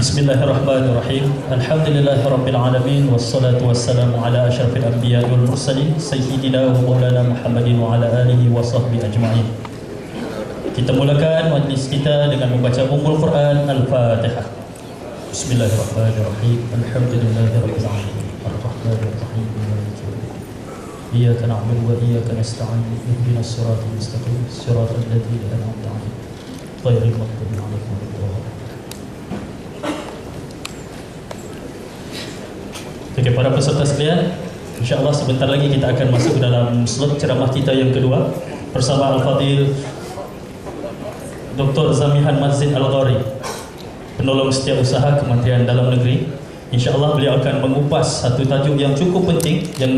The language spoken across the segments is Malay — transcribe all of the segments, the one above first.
Bismillahirrahmanirrahim. Alhamdulillahirabbil alamin wassalatu wassalamu ala asyrafil anbiya'i wal mursalin sayyidina wa maulana Muhammadin wa ala alihi wa sahbihi ajma'in. Kita mulakan majlis kita dengan membaca Ummul Quran Al-Fatihah. Bismillahirrahmanirrahim. Alhamdulillahirabbil alamin. Arrahmanir rahim. Iyyaka na'budu wa iyyaka nasta'in. Ihdinas siratal mustaqim. Siratal ladzina an'amta 'alaihim ghairil maghdubi 'alaihim waladdallin. Okey, para peserta sekalian, insya-Allah sebentar lagi kita akan masuk ke dalam slot ceramah kita yang kedua bersama Al-Fadhil Dr. Zamihan Mazid Al-Ghari, penolong setiausaha Kementerian Dalam Negeri. Insya-Allah beliau akan mengupas satu tajuk yang cukup penting yang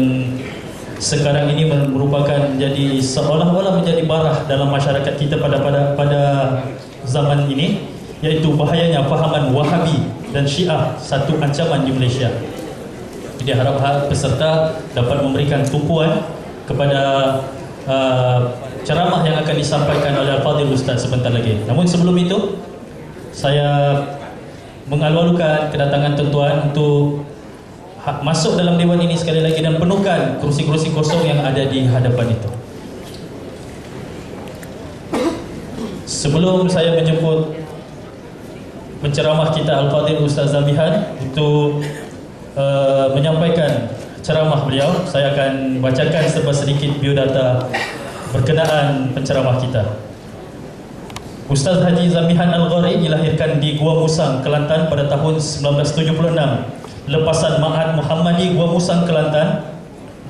sekarang ini merupakan jadi seolah-olah menjadi barah dalam masyarakat kita pada zaman ini, iaitu bahayanya fahaman Wahabi dan Syiah satu ancaman di Malaysia. Jadi harap peserta dapat memberikan tumpuan kepada ceramah yang akan disampaikan oleh Al-Fadhil Ustaz sebentar lagi. Namun sebelum itu, saya mengalu-alukan kedatangan tuan-tuan untuk masuk dalam dewan ini sekali lagi dan penuhkan kerusi-kerusi kosong yang ada di hadapan itu. Sebelum saya menjemput penceramah kita Al-Fadhil Ustaz Zamihan untuk menyampaikan ceramah beliau, saya akan bacakan sedikit biodata berkenaan penceramah kita. Ustaz Haji Zamihan Al-Ghari dilahirkan di Gua Musang, Kelantan pada tahun 1976. Lepasan Ma'had Muhammadi Gua Musang, Kelantan.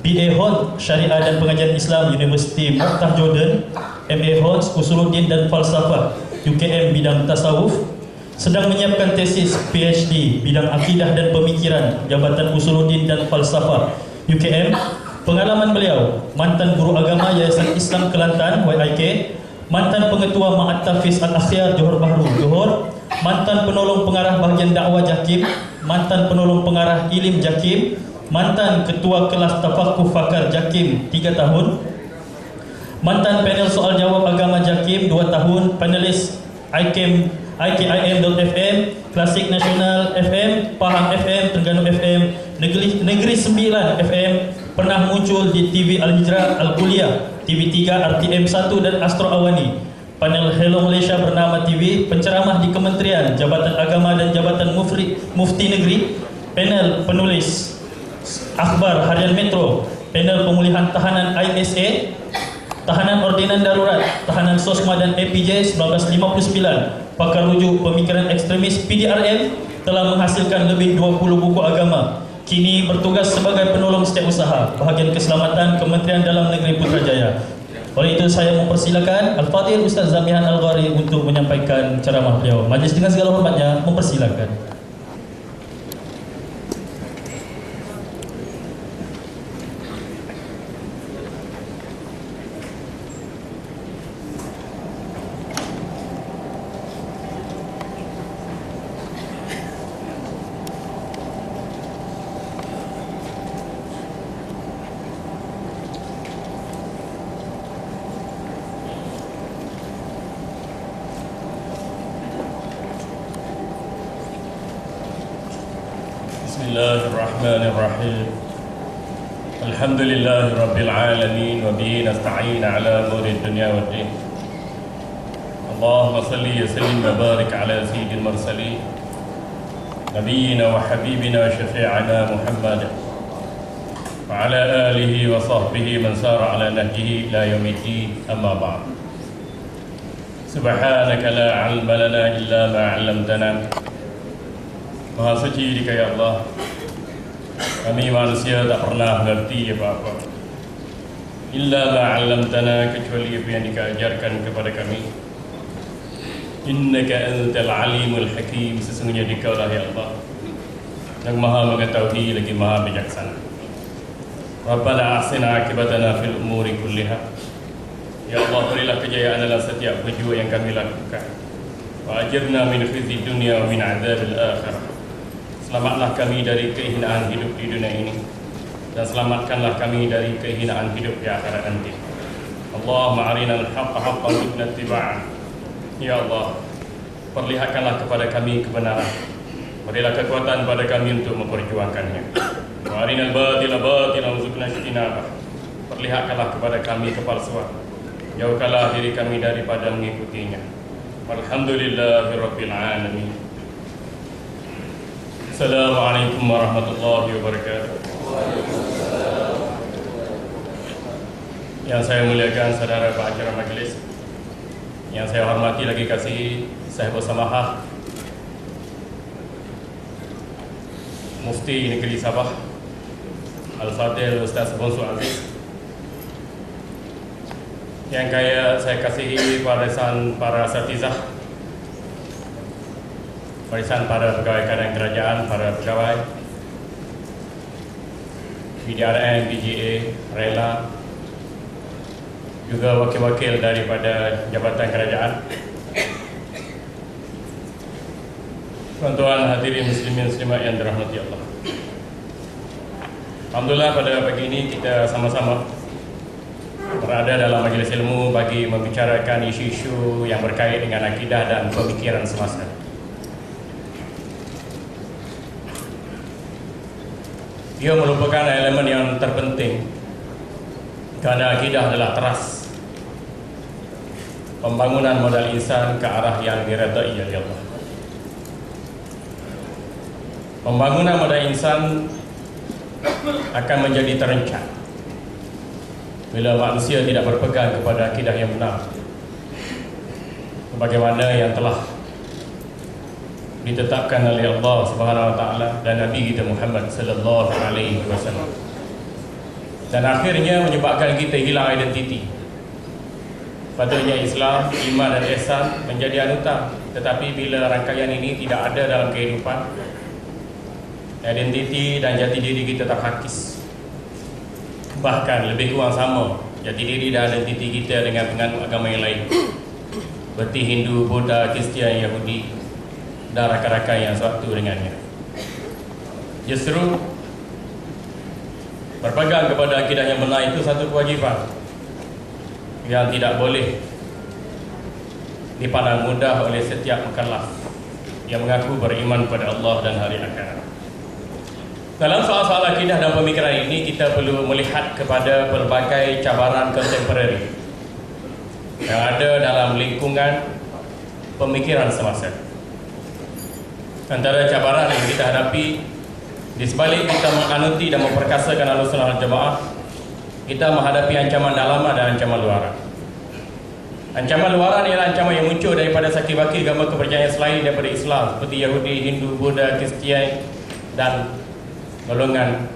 BA Hon Syariah dan Pengajian Islam Universiti Makkah Jordan. MA Hon Usuluddin dan Falsafah UKM bidang tasawuf. Sedang menyiapkan tesis PhD bidang akidah dan pemikiran Jabatan Usuluddin dan Falsafah UKM. Pengalaman beliau: mantan guru agama Yayasan Islam Kelantan YIK, mantan pengetua Ma'at Tafiz Al-Akhyar Johor Bahru Johor, mantan penolong pengarah bahagian dakwah Jakim, mantan penolong pengarah Ilim Jakim, mantan ketua kelas Tafakuh Fakar Jakim 3 tahun, mantan panel soal jawab agama Jakim 2 tahun, panelis IKIM.FM, Klasik Nasional FM, Pahang FM, Terengganu FM, Negeri 9 FM, pernah muncul di TV Al-Hijrah, Al-Kuliah, TV3, RTM 1 dan Astro Awani. Panel Hello Malaysia Bernama TV, penceramah di Kementerian, Jabatan Agama dan Jabatan Mufti Negeri, panel penulis akhbar Harian Metro, panel pemulihan tahanan ISA, tahanan ordinan darurat, tahanan Sosma dan APJ 1959, pakar rujuk pemikiran ekstremis PDRM, telah menghasilkan lebih 20 buku agama. Kini bertugas sebagai penolong setiausaha bahagian keselamatan Kementerian Dalam Negeri Putrajaya. Oleh itu saya mempersilakan Al-Fadhil Ustaz Zamihan Al-Ghari untuk menyampaikan ceramah beliau. Majlis dengan segala hormatnya mempersilakan. Bismillahirrahmanirrahim. Alhamdulillahi rabbil alamin wa bihi nasta'in ala umuri dunya waddin. Allahumma salli wa sallim wa barik ala sayyidil mursalin nabiyyina wa habibina wa syafi'ina Muhammad wa ala alihi wa sahbihi man sara ala nahjihi ila yaumiddin, amma ba'd. Subhanaka la 'ilma lana illa ma 'allamtana. Maha suci dikaya Allah, kami manusia tak pernah mengerti apa-apa. Illa ma'allamtana, kecuali apa yang diajarkan kepada kami. Innaka antal alimul hakim, sesungguhnya dikaulah ya Allah yang maha mengetahui lagi maha bijaksana. Rabbana ahsina akibatana fil umuri kulliha. Ya Allah, berilah kejayaan dalam setiap perjuangan yang kami lakukan. Wa ajirna min khizyi dunya wa min adzabil akhirah. Selamatlah kami dari kehinaan hidup di dunia ini, dan selamatkanlah kami dari kehinaan hidup di akhirat nanti. Allahumma arinal haqqa haqqan warzuqna ittiba'ah. Ya Allah, perlihatkanlah kepada kami kebenaran Berilah kekuatan pada kami untuk memperjuangkannya. Wa arinal batila batilan warzuqna ijtinabah. Perlihatkanlah kepada kami kepalsuan, jauhkanlah diri kami daripada mengikutinya. Alhamdulillahirabbil alamin. Assalamualaikum warahmatullahi wabarakatuh. Yang saya muliakan saudara pengacara majlis, yang saya hormati lagi kasih Sahibul Samahah Mufti Negeri Sabah Al-Fadhil Ustaz Bonsur Aziz, yang saya kasihi barisan para asatizah, barisan para pegawai kanan kerajaan, para pegawai BDRN, BGA, Rela, juga wakil-wakil daripada jabatan kerajaan. Tuan-tuan hadirin muslimin muslimat yang dirahmati Allah. Alhamdulillah pada pagi ini kita sama-sama berada dalam majlis ilmu bagi membicarakan isu-isu yang berkait dengan akidah dan pemikiran semasa. Ia merupakan elemen yang terpenting kerana akidah adalah teras pembangunan modal insan ke arah yang diredai oleh Allah. Pembangunan modal insan akan menjadi terencat bila manusia tidak berpegang kepada akidah yang benar, sebagaimana yang telah ditetapkan oleh Allah Subhanahu wa taala dan Nabi kita Muhammad sallallahu alaihi wasallam. Dan akhirnya menyebabkan kita hilang identiti. Patutnya Islam, iman dan ihsan menjadi anutan, tetapi bila rangkaian ini tidak ada dalam kehidupan, identiti dan jati diri kita terhakis. Bahkan lebih kurang sama jati diri dan identiti kita dengan penganut agama yang lain, seperti Hindu, Buddha, Kristian, Yahudi dan rakan-rakan yang satu dengannya. Justru berpegang kepada akidah yang benar itu satu kewajipan yang tidak boleh dipandang mudah oleh setiap mukallaf yang mengaku beriman kepada Allah dan hari akhirat. Dalam soal-soal akidah dan pemikiran ini, kita perlu melihat kepada pelbagai cabaran kontemporari yang ada dalam lingkungan pemikiran semasa. Antara cabaran yang kita hadapi di sebalik kita menganuti dan memperkasakan Ahlussunnah wal Jamaah, kita menghadapi ancaman dalaman dan ancaman luaran. Ancaman luaran ialah ancaman yang muncul daripada sakit-bakit agama kepercayaan selain daripada Islam, seperti Yahudi, Hindu, Buddha, Kristian dan golongan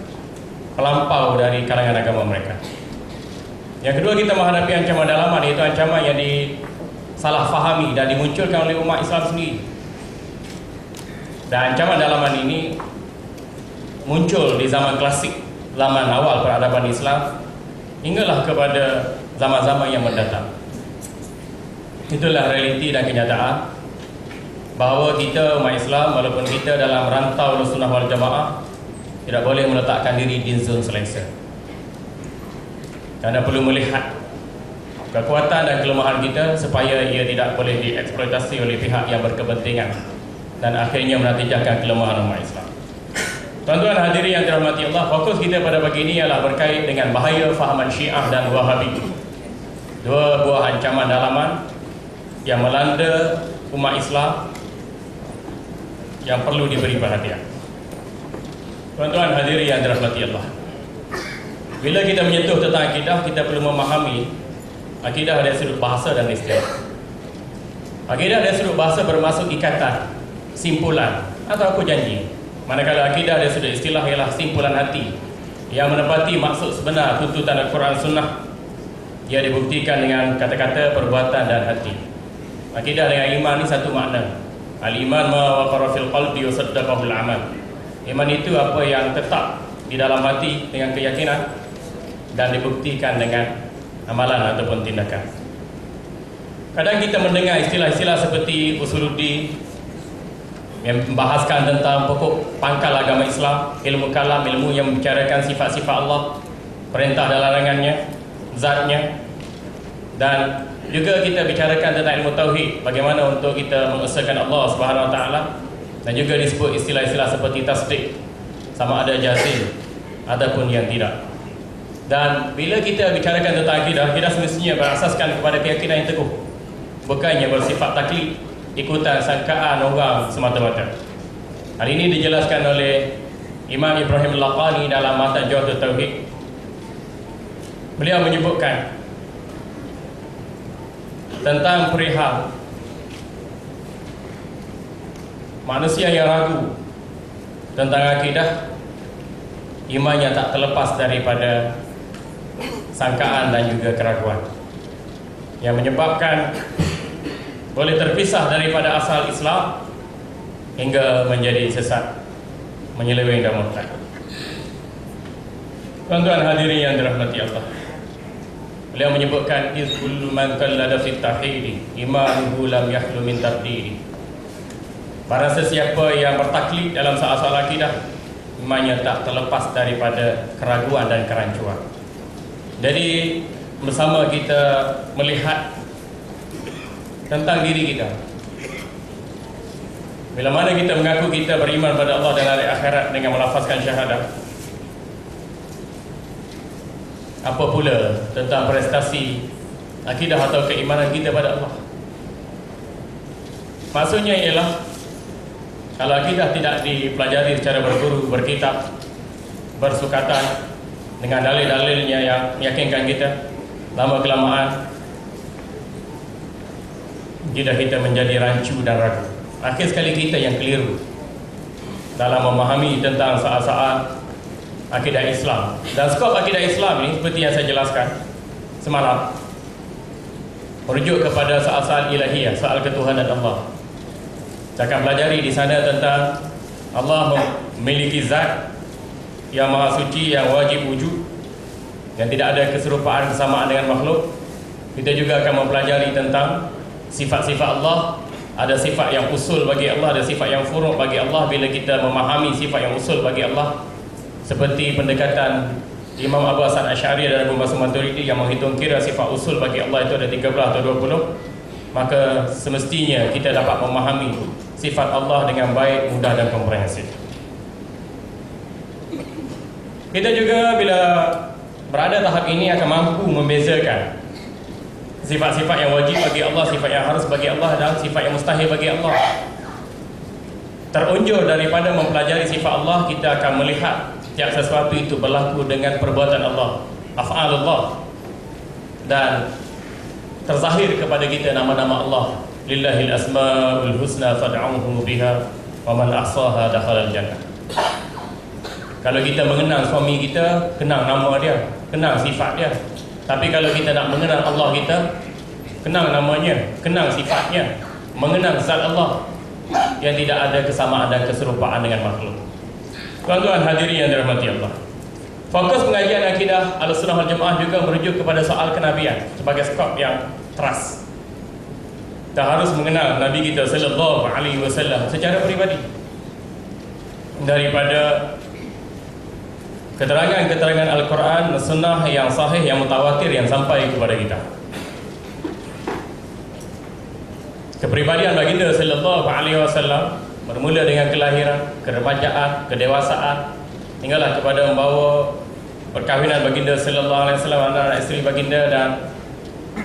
pelampau dari kalangan agama mereka. Yang kedua, kita menghadapi ancaman dalaman, iaitu ancaman yang disalahfahami dan dimunculkan oleh umat Islam sendiri. Dan ancaman dalaman ini muncul di zaman klasik, zaman awal peradaban Islam, hinggalah kepada zaman-zaman yang mendatang. Itulah realiti dan kenyataan bahawa kita umat Islam, walaupun kita dalam rantau Ahlussunnah wal Jamaah, tidak boleh meletakkan diri di zon selesa. Kerana perlu melihat kekuatan dan kelemahan kita supaya ia tidak boleh dieksploitasi oleh pihak yang berkepentingan dan akhirnya menatijahkan kelemahan umat Islam. Tuan-tuan hadirin yang dirahmati Allah, fokus kita pada pagi ini ialah berkait dengan bahaya fahaman Syiah dan Wahabi, dua buah ancaman dalaman yang melanda umat Islam yang perlu diberi perhatian. Tuan-tuan hadirin yang dirahmati Allah, bila kita menyentuh tentang akidah, kita perlu memahami akidah dari sudut bahasa dan istilah. Akidah dari sudut bahasa bermaksud ikatan, simpulan atau aku janji. Manakala akidah dari sudut istilah ialah simpulan hati yang menepati maksud sebenar tuntutan Al-Quran Sunnah. Ia dibuktikan dengan kata-kata, perbuatan dan hati. Akidah dengan iman ini satu makna. Al-iman ma waqara fil qalbi wa saddaqahu al-amal. Iman itu apa yang tetap di dalam hati dengan keyakinan dan dibuktikan dengan amalan ataupun tindakan. Kadang kita mendengar istilah-istilah seperti usuluddin yang membahaskan tentang pokok pangkal agama Islam, ilmu kalam, ilmu yang membicarakan sifat-sifat Allah, perintah dan larangannya, zatnya, dan juga kita bicarakan tentang ilmu tauhid, bagaimana untuk kita mengesahkan Allah Subhanahu wa taala Dan juga disebut istilah-istilah seperti tasdik, sama ada jazim ataupun yang tidak. Dan bila kita bicarakan tentang akidah, kita semestinya berasaskan kepada keyakinan yang teguh, bukannya bersifat taklid, ikutan sangkaan orang semata-mata. Hal ini dijelaskan oleh Imam Ibrahim Al-Laqani dalam matan Jawahirut Tauhid. Beliau menyebutkan tentang perihal manusia yang ragu tentang akidah, imannya tak terlepas daripada sangkaan dan juga keraguan, yang menyebabkan boleh terpisah daripada asal Islam hingga menjadi sesat, menyeleweng dan murtad. Tuan-tuan hadirin yang dirahmati Allah, beliau menyebutkan kullu man qallada fit tauhid imanuhu lam yahlu min tardidi. Barang sesiapa yang bertaklid dalam soal-soal akidah, imannya tak terlepas daripada keraguan dan kerancuan. Jadi bersama kita melihat tentang diri kita, bila mana kita mengaku kita beriman pada Allah dan hari akhirat dengan melafazkan syahadah, apa pula tentang prestasi akidah atau keimanan kita pada Allah? Maksudnya ialah, kalau akidah tidak dipelajari secara berguru, berkitab, bersukatan dengan dalil-dalilnya yang meyakinkan kita, lama kelamaan akidah kita menjadi rancu dan ragu. Akhir sekali kita yang keliru dalam memahami tentang soal-soal akidah Islam. Dan skop akidah Islam ini seperti yang saya jelaskan semalam, merujuk kepada soal-soal ilahiyah, soal ketuhanan Allah. Saya akan pelajari di sana tentang Allah memiliki zat yang maha suci, yang wajib wujud, yang tidak ada keserupaan kesamaan dengan makhluk. Kita juga akan mempelajari tentang sifat-sifat Allah. Ada sifat yang usul bagi Allah, ada sifat yang furu' bagi Allah. Bila kita memahami sifat yang usul bagi Allah, seperti pendekatan Imam Abu Hasan Asy'ari dan Abu Mansur Maturidi yang menghitung kira sifat usul bagi Allah itu ada 13 atau 20, maka semestinya kita dapat memahami sifat Allah dengan baik, mudah dan komprehensif. Kita juga bila berada tahap ini akan mampu membezakan sifat-sifat yang wajib bagi Allah, sifat yang harus bagi Allah, dan sifat yang mustahil bagi Allah. Terunjur daripada mempelajari sifat Allah, kita akan melihat setiap sesuatu itu berlaku dengan perbuatan Allah, af'al Allah, dan terzahir kepada kita nama-nama Allah. Lillahil asma'ul husna fad'uhu biha wa man ahsaha dakhala al-jannah. Kalau kita mengenal suami kita, kenal nama dia, kenal sifat dia. Tapi kalau kita nak mengenal Allah kita, kenal namanya, kenal sifatnya, mengenal zat Allah yang tidak ada kesamaan dan keserupaan dengan makhluk. Tuan-tuan hadirin yang dirahmati Allah, fokus pengajian akidah Ahlussunnah wal Jamaah juga merujuk kepada soal kenabian sebagai skop yang teras. Kita harus mengenal Nabi kita sallallahu alaihi wasallam secara peribadi, daripada keterangan-keterangan Al-Quran dan Sunnah yang sahih, yang mutawatir, yang sampai kepada kita. Kepribadian baginda sallallahu alaihi wasallam bermula dengan kelahiran, keremajaan, kedewasaan, hinggalah kepada membawa perkahwinan baginda sallallahu alaihi wasallam, anak-anak isteri baginda, dan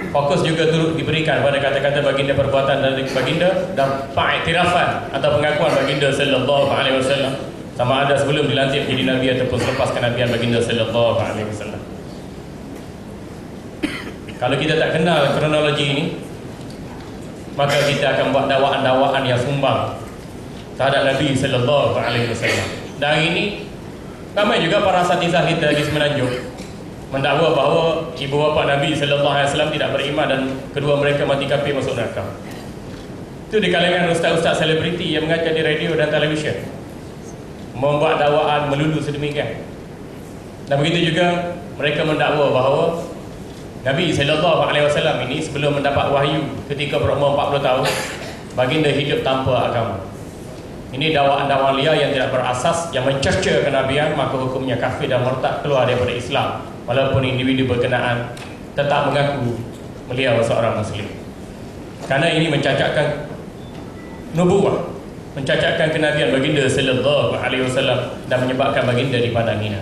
fokus juga turut diberikan pada kata-kata baginda, perbuatan dari baginda, dan pengiktirafan atau pengakuan baginda sallallahu alaihi wasallam, sama ada sebelum dilantik menjadi Nabi ataupun selepas kenabian baginda sallallahu alaihi wasallam. Kalau kita tak kenal kronologi ini, maka kita akan buat dakwaan-dakwaan yang sumbang terhadap Nabi sallallahu alaihi wasallam. Dan ini ramai juga para asatizah kita di Semenanjung mendakwa bahawa ibu bapa Nabi sallallahu alaihi wasallam tidak beriman dan kedua mereka mati kafir masuk neraka. Itu di kalangan ustaz-ustaz selebriti yang mengajar di radio dan televisyen, membuat dakwaan melulu sedemikian. Dan begitu juga mereka mendakwa bahawa Nabi sallallahu alaihi wasallam ini sebelum mendapat wahyu ketika berumur 40 tahun, baginda hidup tanpa agama. Ini dakwaan-dakwaan liar yang tidak berasas, yang mencerca kenabian, maka hukumnya kafir dan murtad, keluar daripada Islam, walaupun individu berkenaan tetap mengaku beliau seorang muslim. Karena ini mencacatkan nubuwah, mencacatkan kenabian baginda sallallahu alaihi wasallam dan menyebabkan baginda dipandang hina.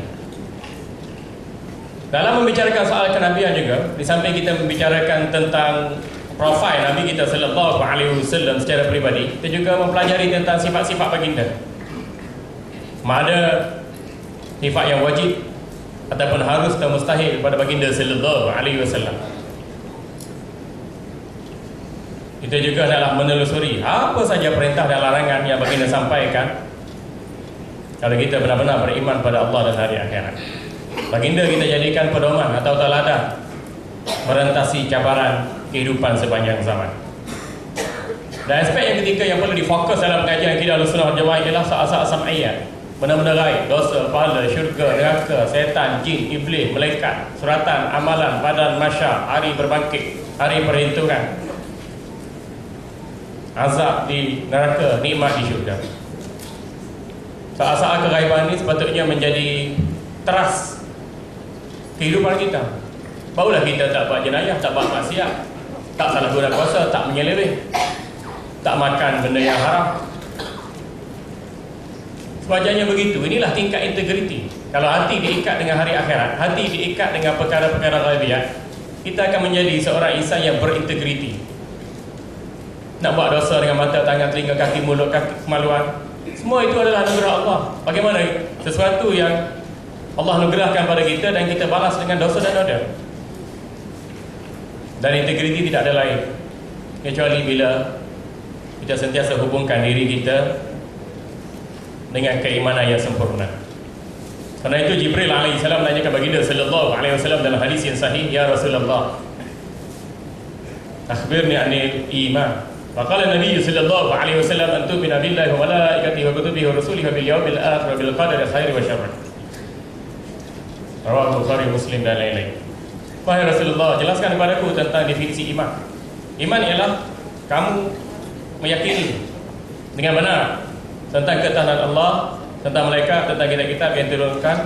Dalam membicarakan soal kenabian juga, di samping kita membicarakan tentang profil Nabi kita sallallahu alaihi wasallam secara peribadi, kita juga mempelajari tentang sifat-sifat baginda. Ada sifat yang wajib ataupun harus atau mustahil pada baginda sallallahu alaihi wasallam. Kita juga adalah menelusuri apa saja perintah dan larangan yang baginda sampaikan kalau kita benar-benar beriman pada Allah dan hari akhirat. Baginda kita jadikan pedoman atau teladan merentasi cabaran kehidupan sepanjang zaman. Dan aspek yang ketiga yang perlu difokus dalam kajian akidah Ahlussunnah wal Jamaah ialah soal-soal sam'iyah, benda-benda gaib, dosa, pahala, syurga, neraka, setan, jin, iblis, malaikat, suratan, amalan, badan, mahsyar, hari berbangkit, hari perhitungan, azab di neraka, nikmat di syurga. Soal-soal kegaiban ini sepatutnya menjadi teras kehidupan kita. Barulah kita tak buat jenayah, tak buat maksiat, tak salah guna kuasa, tak menyeleweng, tak makan benda yang haram. Sewajarnya begitu. Inilah tingkat integriti. Kalau hati diikat dengan hari akhirat, hati diikat dengan perkara-perkara ghaibiyat, kita akan menjadi seorang insan yang berintegriti. Nak buat dosa dengan mata, tangan, telinga, kaki, mulut, kemaluan, semua itu adalah anugerah Allah. Bagaimana sesuatu yang Allah anugerahkan pada kita dan kita balas dengan dosa dan noda. Dan integriti tidak ada lain kecuali bila kita sentiasa hubungkan diri kita dengan keimanan yang sempurna. Karena itu Jibril alaihissalam menanyakan baginda sallallahu alaihi wasallam dalam hadis yang sahih, "Ya Rasulullah, akhbirni anil iman." Faqala Nabi sallallahu alaihi wasallam, "An tu'mina billahi wa malaikatihi wa kutubihi wa rusulihi wa bil yawmil akhir wa bil qadari khairi wa syarri." Rawahu Bukhari, Muslim dan lain-lain. Wahai Rasulullah, jelaskan kepadaku tentang definisi iman. Iman ialah kamu meyakini dengan benar tentang ketahanan Allah, tentang malaikat, tentang kitab-kitab yang diturunkan,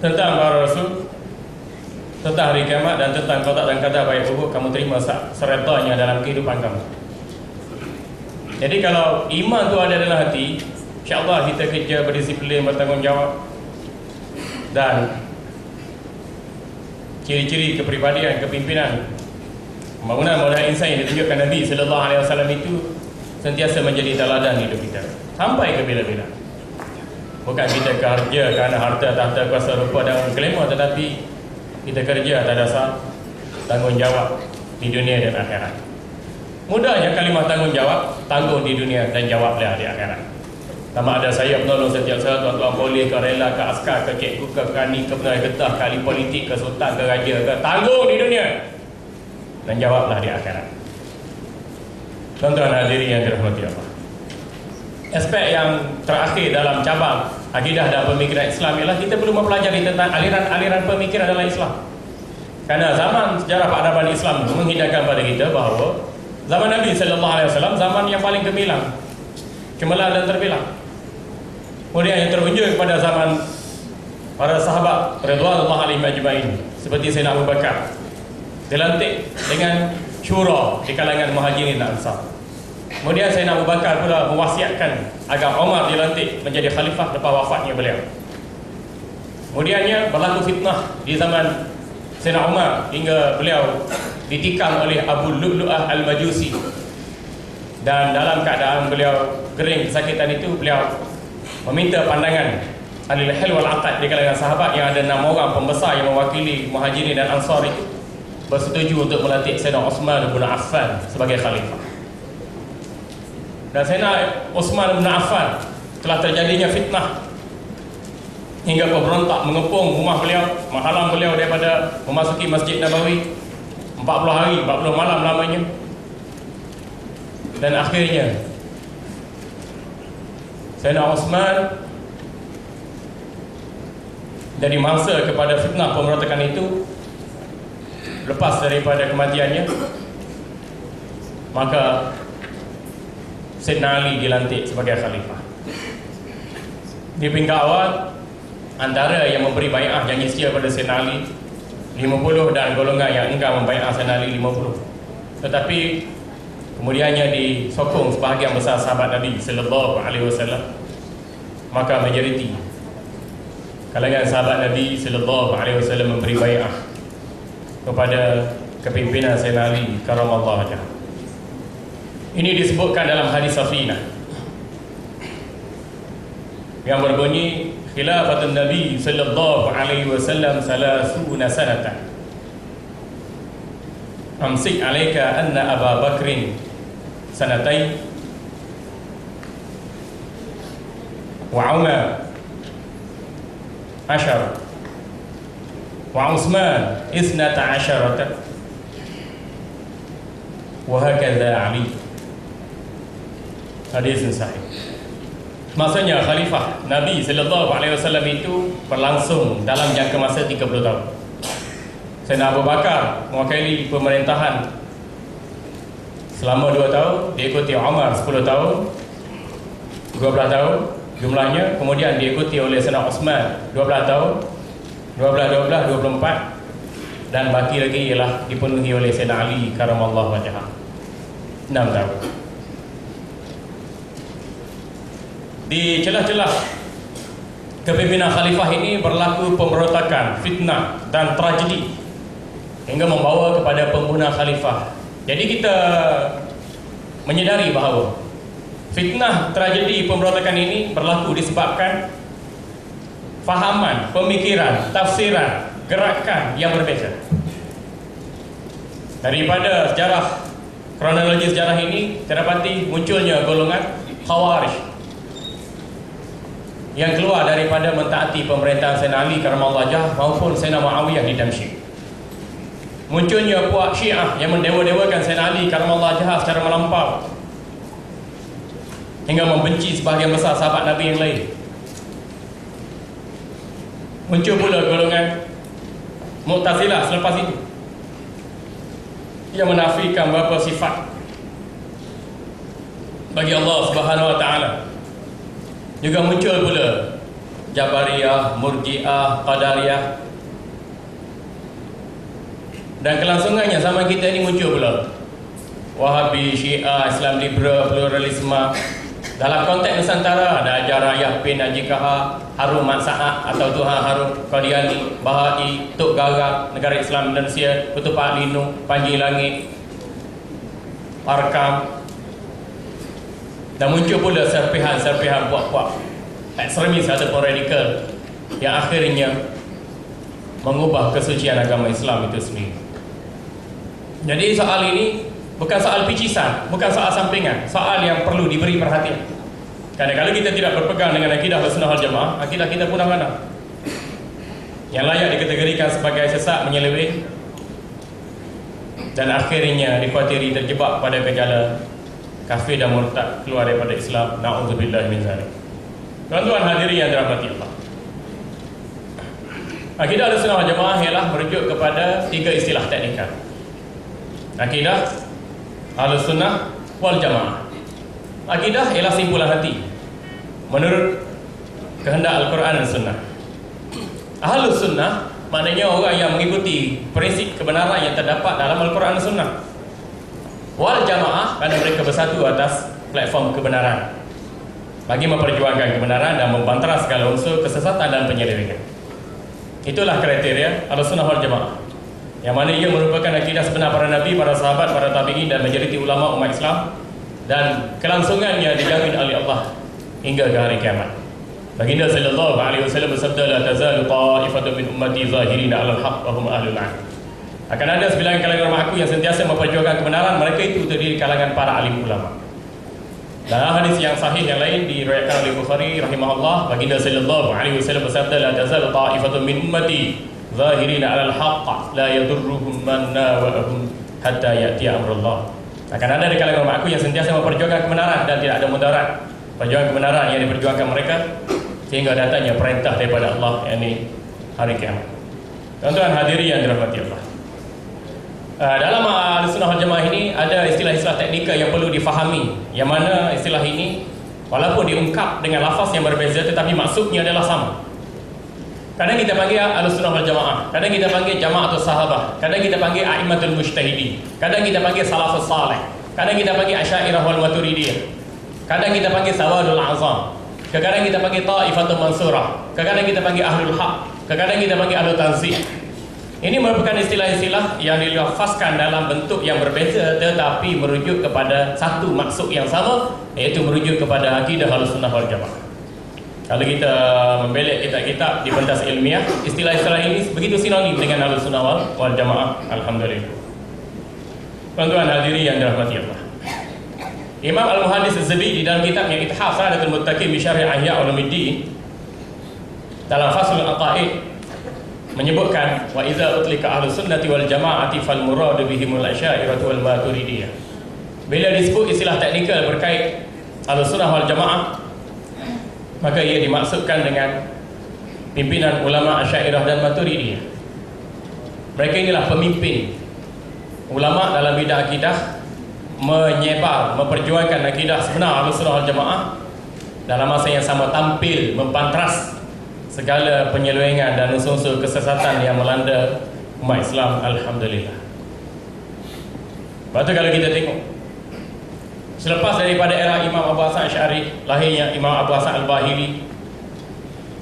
tentang para rasul, tentang hari kiamat, dan tentang qada dan qadar baik buruk kamu terima seretanya dalam kehidupan kamu. Jadi kalau iman itu ada dalam hati, insya-Allah kita kerja berdisiplin, bertanggungjawab, dan ciri-ciri kepribadian, kepimpinan, pembangunan modal insan yang ditunjukkan Nabi sallallahu alaihi wasallam itu sentiasa menjadi teladan hidup kita sampai ke bila-bila. Bukan kita kerja kerana harta, tahta, kuasa, rupa dan glamour, tetapi kita kerja atas dasar tanggungjawab di dunia dan akhirat. Mudahnya kalimah tanggungjawab, tanggung di dunia dan jawablah di akhirat. Sama ada saya menolong setiap saat, tuan-tuan boleh ke, rela ke, askar ke, cikgu ke, kani ke, penari getah ke, ahli politik ke, sultan ke, raja ke, tanggung di dunia dan jawablah di akhirat. Tuan-tuan hadirin yang dirahmati Allah, aspek yang terakhir dalam cabang akidah dan pemikiran Islam ialah kita perlu mempelajari tentang aliran-aliran pemikiran dalam Islam. Kerana zaman sejarah peradaban Islam menghidangkan pada kita bahawa zaman Nabi sallallahu alaihi wasallam zaman yang paling gemilang, cemerlang dan terbilang. Kemudian yang terunjuk kepada zaman para sahabat radhiyallahu alaihim ajmain, seperti Sayyidina Abu Bakar dilantik dengan syura di kalangan Muhajirin dan Ansar. Kemudian Sayyidina Abu Bakar pula mewasiatkan agar Umar dilantik menjadi khalifah lepas wafatnya beliau. Kemudiannya berlaku fitnah di zaman Sayyidina Umar hingga beliau ditikam oleh Abu Lu'lu'ah Al-Majusi, dan dalam keadaan beliau kering kesakitan itu, beliau meminta pandangan ahli hil wal aqad di kalangan sahabat yang ada 6 orang pembesar yang mewakili Muhajirin dan Ansar itu bersetuju untuk melantik Sayyidina Uthman bin Affan sebagai khalifah. Dan Sayyidina Uthman bin Affan telah terjadinya fitnah hingga pemberontak mengepung rumah beliau, menghalang beliau daripada memasuki Masjid Nabawi 40 hari, 40 malam lamanya. Dan akhirnya Sayyidina Uthman jadi mangsa kepada fitnah pemberontakan itu. Lepas daripada kematiannya, maka Sayyidina Ali dilantik sebagai khalifah. Di peringkat awal, antara yang memberi bai'ah janji setia pada Sayyidina Ali 50 dan golongan yang enggan membai'ah Sayyidina Ali 50. Tetapi kemudiannya disokong sebahagian besar sahabat Nabi sallallahu alaihi wasallam, maka majoriti kalangan sahabat Nabi sallallahu alaihi wasallam memberi bai'ah kepada kepimpinan Sayyidina Ali karamallahu wajhah. Ini disebutkan dalam hadis Safinah yang berbunyi khilafatun Nabi sallallahu alaihi wasallam 30 sanatan. Amsik alaika anna Aba Bakrin sanatain wa Umar 10 wa Utsman 12 wa hakadha Ali. Hadis sahih. Maksudnya khalifah Nabi sallallahu alaihi wasallam itu berlangsung dalam jangka masa 30 tahun. Sayyidina Abu Bakar mewakili pemerintahan selama 2 tahun, diikuti Umar 10 tahun, 12 tahun jumlahnya, kemudian diikuti oleh Sayyidina Utsman 12 tahun, 12, 24, dan baki lagi ialah dipenuhi oleh Sayyidina Ali karamallahu wajhah 6 tahun. Di celah-celah kepimpinan khalifah ini berlaku pemberontakan, fitnah dan tragedi hingga membawa kepada pembunuhan khalifah. Jadi kita menyedari bahawa fitnah, tragedi, pemberontakan ini berlaku disebabkan fahaman, pemikiran, tafsiran, gerakan yang berbeza. Daripada sejarah, kronologi sejarah ini terdapati munculnya golongan Khawarij yang keluar daripada mentaati pemerintahan Sayyidina Ali karamallahu wajhah maupun Sayyidina Muawiyah di Damsyik. Munculnya puak Syiah yang mendewa-dewakan Sayyidina Ali karamallahu wajhah secara melampau hingga membenci sebahagian besar sahabat Nabi yang lain. Muncul pula golongan Mu'tazilah selepas itu yang menafikan beberapa sifat bagi Allah Subhanahu wa taala. Juga muncul pula Jabariyah, Murji'ah, Qadariyah. Dan kelangsungannya zaman kita ini muncul pula Wahabi, Syiah, Islam liberal, pluralisme. Dalam konteks Nusantara ada ajaran Yahpin, Haji Kahar, Harun Mansa'at atau Tuhan Harun Qadiani, Bahai, Tok Garak, Negara Islam Indonesia, Kutup Linu, Panji Langit, Arkam. Dan muncul pula serpihan-serpihan puak-puak ekstremis ataupun radikal yang akhirnya mengubah kesucian agama Islam itu sendiri. Jadi soal ini bukan soal picisan, bukan soal sampingan, soal yang perlu diberi perhatian. Karena kalau kita tidak berpegang dengan akidah Ahlussunnah wal Jamaah, akidah kita punah-punah, yang layak dikategorikan sebagai sesat, menyeleweng, dan akhirnya dikhawatiri terjebak pada gejala kafir dan murtad, keluar daripada Islam. Na'udzubillah min zalik. Tuan-tuan hadirin yang dirahmati Allah, akidah Ahlussunnah wal Jamaah ialah merujuk kepada 3 istilah teknikal. Akidah Ahlussunnah wal Jamaah. Akidah ialah simpulan hati menurut kehendak Al-Quran dan Sunnah. Ahlus Sunnah maknanya orang yang mengikuti prinsip kebenaran yang terdapat dalam Al-Quran dan Sunnah. Wal Jamaah kerana mereka bersatu atas platform kebenaran bagi memperjuangkan kebenaran dan membantah segala unsur kesesatan dan penyelewengan. Itulah kriteria Ahlussunnah wal Jamaah, yang mana ia merupakan akidah sebenar para nabi, para sahabat, para tabi'in dan majoriti ulama umat Islam, dan kelangsungannya dijamin oleh Allah hingga ke hari kiamat. Baginda sallallahu alaihi wasallam bersabda, la tazalu ta'ifatun min ummati zahirina 'alal haqq wa hum ahlul 'ilm. Akan ada sebilangan kalangan umatku yang sentiasa memperjuangkan kebenaran, mereka itu terdiri kalangan para alim ulama. Dalam hadis yang sahih yang lain diriwayatkan oleh Bukhari rahimahullah, baginda sallallahu alaihi wasallam bersabda, la tazalu ta'ifatun min ummati zahirina 'alal haqq la yadurruhum man nawahum hatta ya'ti amrullah. Akan ada di kalangan umatku yang sentiasa memperjuangkan kebenaran dan tidak ada mudarat perjuangan kebenaran yang diperjuangkan mereka sehingga datangnya perintah daripada Allah, yakni hari kiamat. Tuan-tuan hadirin yang dirahmati Allah, dalam Ahlussunnah wal Jamaah ini ada istilah-istilah teknikal yang perlu difahami, yang mana istilah ini walaupun diungkap dengan lafaz yang berbeza tetapi maksudnya adalah sama. Kadang kita panggil Ahlussunnah wal Jamaah, kadang kita panggil Jama'atul Sahabah, kadang kita panggil A'immatul Mujtahidin, kadang kita panggil Salafus Saleh. kadang kita panggil Asy'ariyah wal Maturidiyah, kadang kita panggil Sawadul Azam, kadang kita panggil Ta'ifatul Mansurah, kadang kita panggil Ahlul Haq, kadang kita panggil Ahlul Tanzih. Ini merupakan istilah-istilah yang dilafazkan dalam bentuk yang berbeza tetapi merujuk kepada satu maksud yang sama, iaitu merujuk kepada akidah Ahlussunnah wal Jamaah. Kalau kita membelik kitab-kitab di pentas ilmiah, istilah-istilah ini begitu sinonim dengan Ahlussunnah wal Jamaah. Alhamdulillah. Tuan-tuan hadirin yang dirahmati Allah. Imam Al-Muhaddis Az-Zabidi di dalam kitabnya Ithaf Sa'adatul Muttaqin bi Syarh Ihya Ulumuddin dalam Faslul Aqaid menyebutkan wa iza utlika ahlus sunnati wal jamaati fal muradu bihimul asy'ariyah wal maturidiyah. Bila disebut istilah teknikal berkait ahlus sunnah wal jamaah, maka ia dimaksudkan dengan pimpinan ulama asy'ariyah dan maturidiyah. Mereka inilah pemimpin ulama dalam bidang akidah, menyebar, memperjuangkan akidah sebenar ahlus sunnah wal jamaah, dalam masa yang sama tampil mempantras segala penyelewengan dan unsur-unsur kesesatan yang melanda umat Islam. Alhamdulillah. Lepas tu kalau kita tengok, selepas daripada era Imam Abu Hasan Asy'ari, lahirnya Imam Abu Hasan Al-Bahili,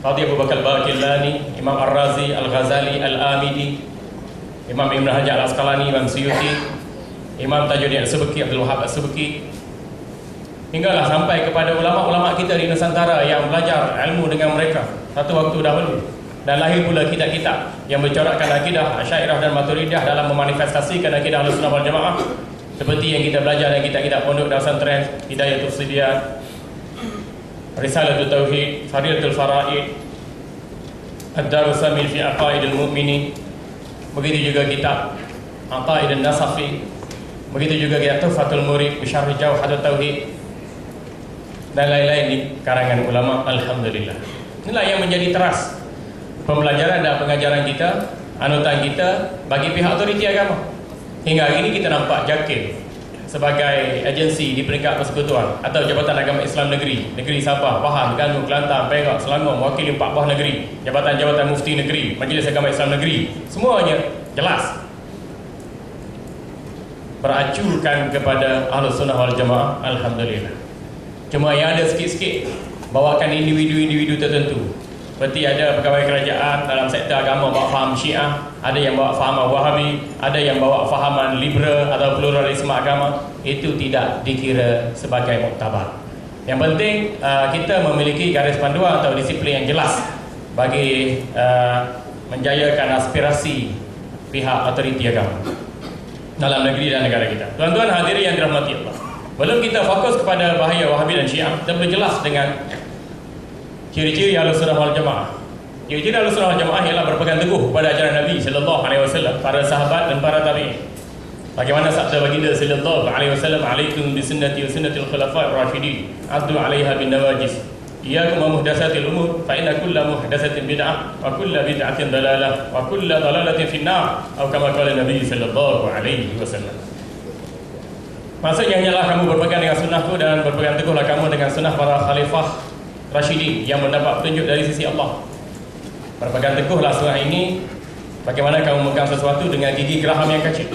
Qadhi Abu Bakar Al-Baqillani, Imam Ar-Razi, Al-Ghazali, Al-Amidi, Imam Ibn Hajar Al-Asqalani, Imam Suyuti, Imam Tajuddin Al-Subki, Abdul Wahab Al-Subki, hinggalah sampai kepada ulama-ulama kita di Nusantara yang belajar ilmu dengan mereka satu waktu dahulu, dan lahir pula kitab-kitab yang bercorakkan akidah Asy'ariyah dan Maturidiyah dalam memanifestasikan akidah Ahlussunnah wal Jamaah, seperti yang kita belajar dalam kitab-kitab Pondok Darussan Trends, Hidayatul Sidyan, Risalatul Tauhid, Faridatul Faraid, Ad-Darus Samil fi Aqaidil Mu'minin, begitu juga kitab Aqaid An-Nasafi, begitu juga kitab Tuhfatul Murid bi Syarh Jawharatul Tauhid, dan lain-lain di karangan ulama. Alhamdulillah. Inilah yang menjadi teras pembelajaran dan pengajaran kita, anutan kita bagi pihak otoriti agama. Hingga hari ini kita nampak JAKIM sebagai agensi di peringkat persekutuan atau Jabatan Agama Islam Negeri Sabah, Pahang, Terengganu, Kelantan, Perak, Selangor mewakili 4 buah negeri, Jabatan-Jabatan Mufti Negeri, Majlis Agama Islam Negeri, semuanya jelas beracukan kepada Ahlussunnah wal Jamaah. Alhamdulillah. Cuma yang ada sikit-sikit bawakan individu-individu tertentu, seperti ada pegawai kerajaan dalam sektor agama bawa faham Syiah, ada yang bawa fahaman Wahabi, ada yang bawa fahaman liberal atau pluralisme agama. Itu tidak dikira sebagai muktabar. Yang penting kita memiliki garis panduan atau disiplin yang jelas bagi menjayakan aspirasi pihak otoriti agama dalam negeri dan negara kita. Tuan-tuan hadirin yang dirahmati Allah, belum kita fokus kepada bahaya Wahabi dan Syiah, kita perlu jelas dengan ciri-ciri Ahlussunnah wal Jamaah. Ciri-ciri Ahlussunnah wal Jamaah ialah berpegang teguh pada ajaran Nabi sallallahu alaihi wasallam, para sahabat dan para tabi'in. Bagaimana sabda baginda sallallahu alaihi wasallam, "Alaikum bi sunnati wa sunnatil khulafa'ir rasyidin, addu 'alaiha bin nawajis. Iyyakum wa muhdatsatil umur, fa inna kulla muhdatsatin bid'ah wa kulla bid'atin dalalah wa kulla dalalatin fin-nar." Atau kama qala Nabi sallallahu alaihi wasallam. Maksudnya hanyalah kamu berpegang dengan sunnahku dan berpegang teguhlah kamu dengan sunnah para khalifah Rasyidin yang mendapat petunjuk dari sisi Allah. Berpegang teguhlah sunnah ini. Bagaimana kamu memegang sesuatu dengan gigi geraham yang kecil.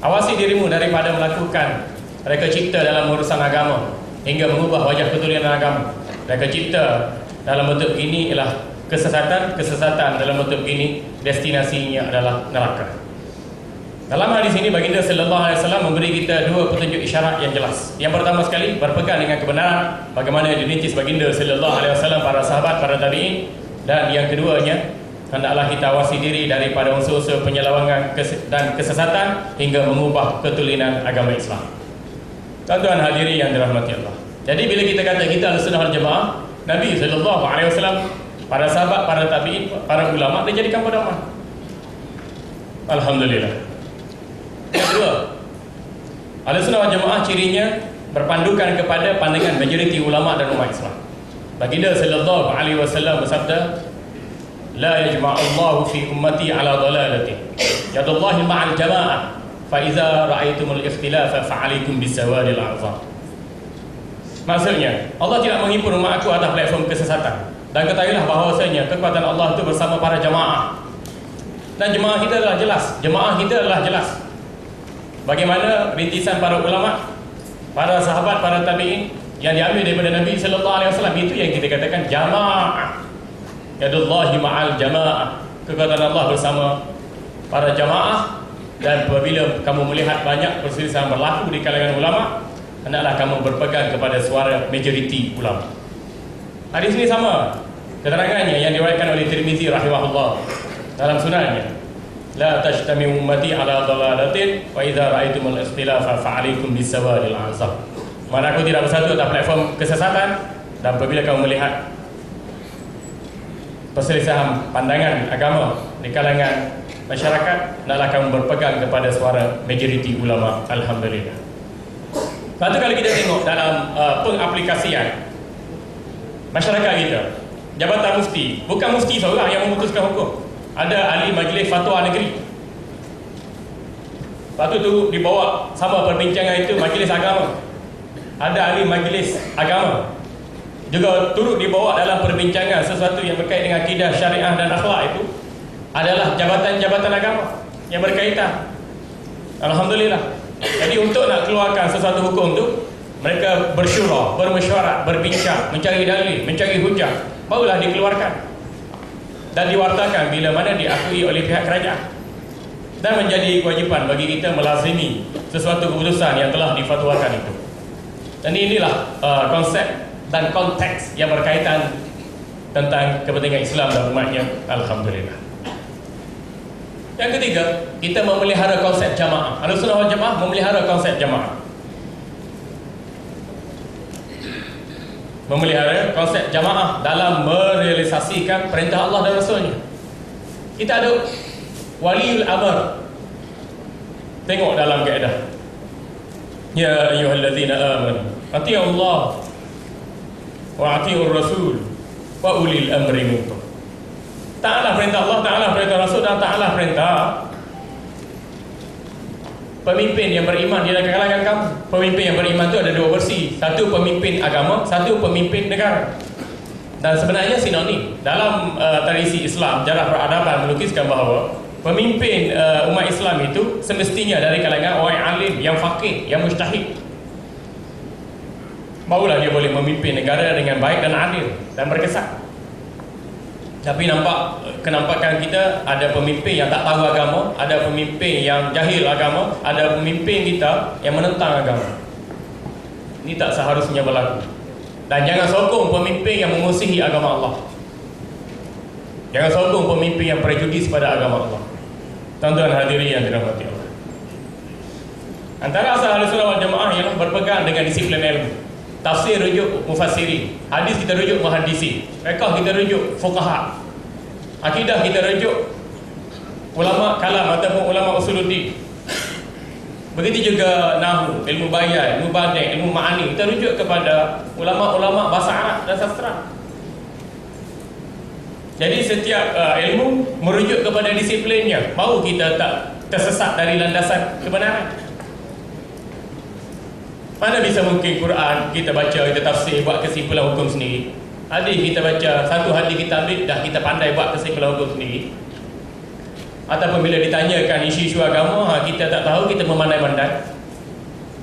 Awasi dirimu daripada melakukan reka cipta dalam urusan agama hingga mengubah wajah keturunan agama. Reka cipta dalam bentuk begini ialah kesesatan, kesesatan dalam bentuk begini destinasinya adalah neraka. Dalam hadis ini baginda sallallahu alaihi wasallam memberi kita dua petunjuk isyarat yang jelas. Yang pertama sekali, berpegang dengan kebenaran bagaimana yang dirintis baginda sallallahu alaihi wasallam, para sahabat, para tabi'in. Dan yang keduanya, hendaklah kita awasi diri daripada unsur-unsur penyelewengan dan kesesatan hingga mengubah ketulinan agama Islam. Tuan-tuan hadirin yang dirahmati Allah. Jadi bila kita kata kita Ahlussunnah wal Jamaah, Nabi sallallahu alaihi wasallam, para sahabat, para tabi'in, para ulama dia jadikan pedoman. Alhamdulillah. Yang kedua, Ahlussunnah wal Jamaah cirinya berpandukan kepada pandangan majoriti ulama dan umat Islam. Baginda sallallahu alaihi wasallam bersabda, "La yajma'u Allahu fi ummati ala dhalalatin. Yadullahi ma'al jama'ah. Fa idza ra'aytumul ikhtilafa fa'alaikum bisawadil a'zam." Maksudnya, Allah tidak menghimpun umat aku atas platform kesesatan. Dan ketahuilah bahawasanya kekuatan Allah itu bersama para jamaah. Dan jemaah kita adalah jelas. Jemaah kita adalah jelas. Bagaimana rintisan para ulama para sahabat, para tabi'in yang diambil daripada Nabi sallallahu alaihi wasallam, itu yang kita katakan jamaah. Yadullahi ma'al jamaah, kekuatan Allah bersama para jamaah. Dan apabila kamu melihat banyak perselisihan berlaku di kalangan ulama, hendaklah kamu berpegang kepada suara majoriti ulama. Hadis ini sama keterangannya yang diriwayatkan oleh Tirmizi rahimahullah dalam sunannya. La tajtami ummati ala dhalalatin wa idza ra'aitumul ikhtilafa fa'alaikum bisawadil azab. Mana aku tidak bersatu atas platform kesesatan, dan apabila kamu melihat perselisihan pandangan agama di kalangan masyarakat, hendaklah kamu berpegang kepada suara majoriti ulama. Alhamdulillah. Satu kali kita tengok dalam pengaplikasian masyarakat kita, jabatan mufti, bukan mufti seorang yang memutuskan hukum. Ada ahli majlis fatwa negeri. Lepas tu dibawa sama perbincangan itu majlis agama. Ada ahli majlis agama juga turut dibawa dalam perbincangan sesuatu yang berkait dengan akidah, syariah dan akhlak. Itu adalah jabatan-jabatan agama yang berkaitan. Alhamdulillah. Jadi untuk nak keluarkan sesuatu hukum tu, mereka bersyura, bermesyuarat, berbincang, mencari dalil, mencari hujah, barulah dikeluarkan dan diwartakan bila mana diakui oleh pihak kerajaan. Dan menjadi kewajipan bagi kita melazimi sesuatu keputusan yang telah difatwakan itu. Dan inilah konsep dan konteks yang berkaitan tentang kepentingan Islam dan umatnya. Alhamdulillah. Yang ketiga, kita memelihara konsep jamaah. Ahlussunnah wal Jamaah memelihara konsep jamaah. Memelihara konsep jamaah dalam merealisasikan perintah Allah dan Rasulnya. Kita ada waliul amr. Tengok dalam kaedah. Ya ayyuhallazina amanu atii'u Allah wa atii'ur rasul wa ulil amri minkum. Taatlah perintah Allah, taatlah perintah Rasul, dan taatlah perintah pemimpin yang beriman di dalam kalangan kamu. Pemimpin yang beriman itu ada dua versi. Satu pemimpin agama, satu pemimpin negara. Dan sebenarnya sinonim. Dalam tradisi Islam, jarah peradaban melukiskan bahawa pemimpin umat Islam itu semestinya dari kalangan orang alim, yang faqih, yang mujtahid. Barulah dia boleh memimpin negara dengan baik dan adil dan berkesan. Tapi nampak kenampakan kita, ada pemimpin yang tak tahu agama, ada pemimpin yang jahil agama, ada pemimpin kita yang menentang agama. Ini tak seharusnya berlaku. Dan jangan sokong pemimpin yang memusuhi agama Allah. Jangan sokong pemimpin yang prejudis pada agama Allah. Tuan-tuan hadirin yang dirahmati Allah, antara asal Ahlussunnah wal Jamaah ialah berpegang dengan disiplin ilmu. Tafsir rujuk mufassirin, hadis kita rujuk muhaddisin, fiqh kita rujuk fuqaha, akidah kita rujuk ulama kalam ataupun ulama usuluddin. Begitu juga nahwu, ilmu bayan, ilmu badi', ilmu ma'ani, kita rujuk kepada ulama-ulama bahasa Arab dan sastra. Jadi setiap ilmu merujuk kepada disiplinnya, baru kita tak tersesat dari landasan kebenaran. Mana bisa mungkin Quran kita baca, kita tafsir, buat kesimpulan hukum sendiri. Hadis kita baca, satu hadis kita ambil, dah kita pandai buat kesimpulan hukum sendiri. Ataupun bila ditanyakan isu-isu agama, kita tak tahu, kita memandai-mandai.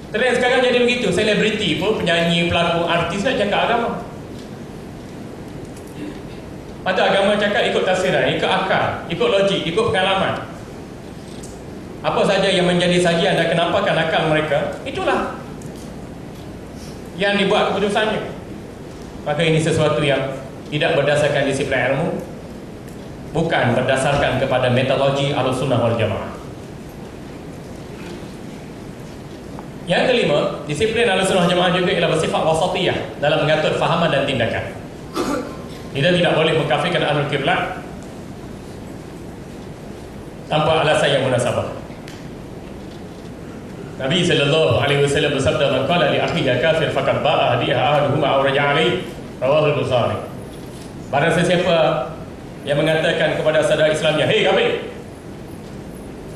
Trend sekarang jadi begitu. Selebriti pun, penyanyi, pelakon, artis lah cakap agama. Atau agama cakap ikut tafsiran, ikut akal, ikut logik, ikut pengalaman. Apa saja yang menjadi sajian dan kenampakan akal mereka, itulah yang dibuat keputusannya. Maka ini sesuatu yang tidak berdasarkan disiplin ilmu, bukan berdasarkan kepada metodologi Ahlussunnah wal Jamaah. Yang kelima, disiplin Ahlussunnah wal Jamaah juga ialah bersifat wasatiyah dalam mengatur fahaman dan tindakan. Kita tidak boleh mengkafirkan Ahlul Qiblat tanpa alasan yang munasabah. Nabi sallallahu alaihi wasallam bersabda, "Man qala li akhihi kafir faqad ba'a hadiha ahaduhuma aw raja'a alaihi." Rawahu al-Bukhari. Barang sesiapa yang mengatakan kepada saudara Islamnya, "Hei kafir,"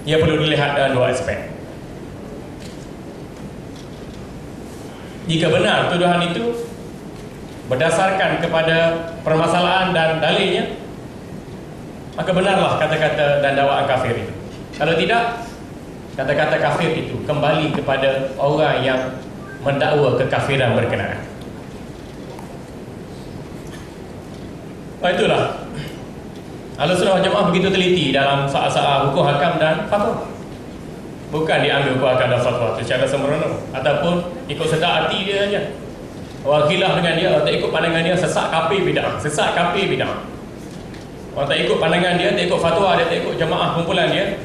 ia perlu dilihat dalam dua aspek. Jika benar tuduhan itu berdasarkan kepada permasalahan dan dalilnya, maka benarlah kata-kata dan dakwaan kafir itu. Kalau tidak, kata-kata kafir itu kembali kepada orang yang mendakwa kekafiran berkenaan. Itulah Ahlussunnah wal Jamaah begitu teliti dalam soal-soal hukum hakam dan fatwa. Bukan diambil hukum hakam dan fatwa itu secara sembrono ataupun ikut sedar hati dia saja. Orang khilaf dengan dia, tak ikut pandangan dia, sesak kafir bid'ah, sesak kafir bid'ah. Orang tak ikut pandangan dia, tak ikut fatwa dia, tak ikut jamaah kumpulan dia,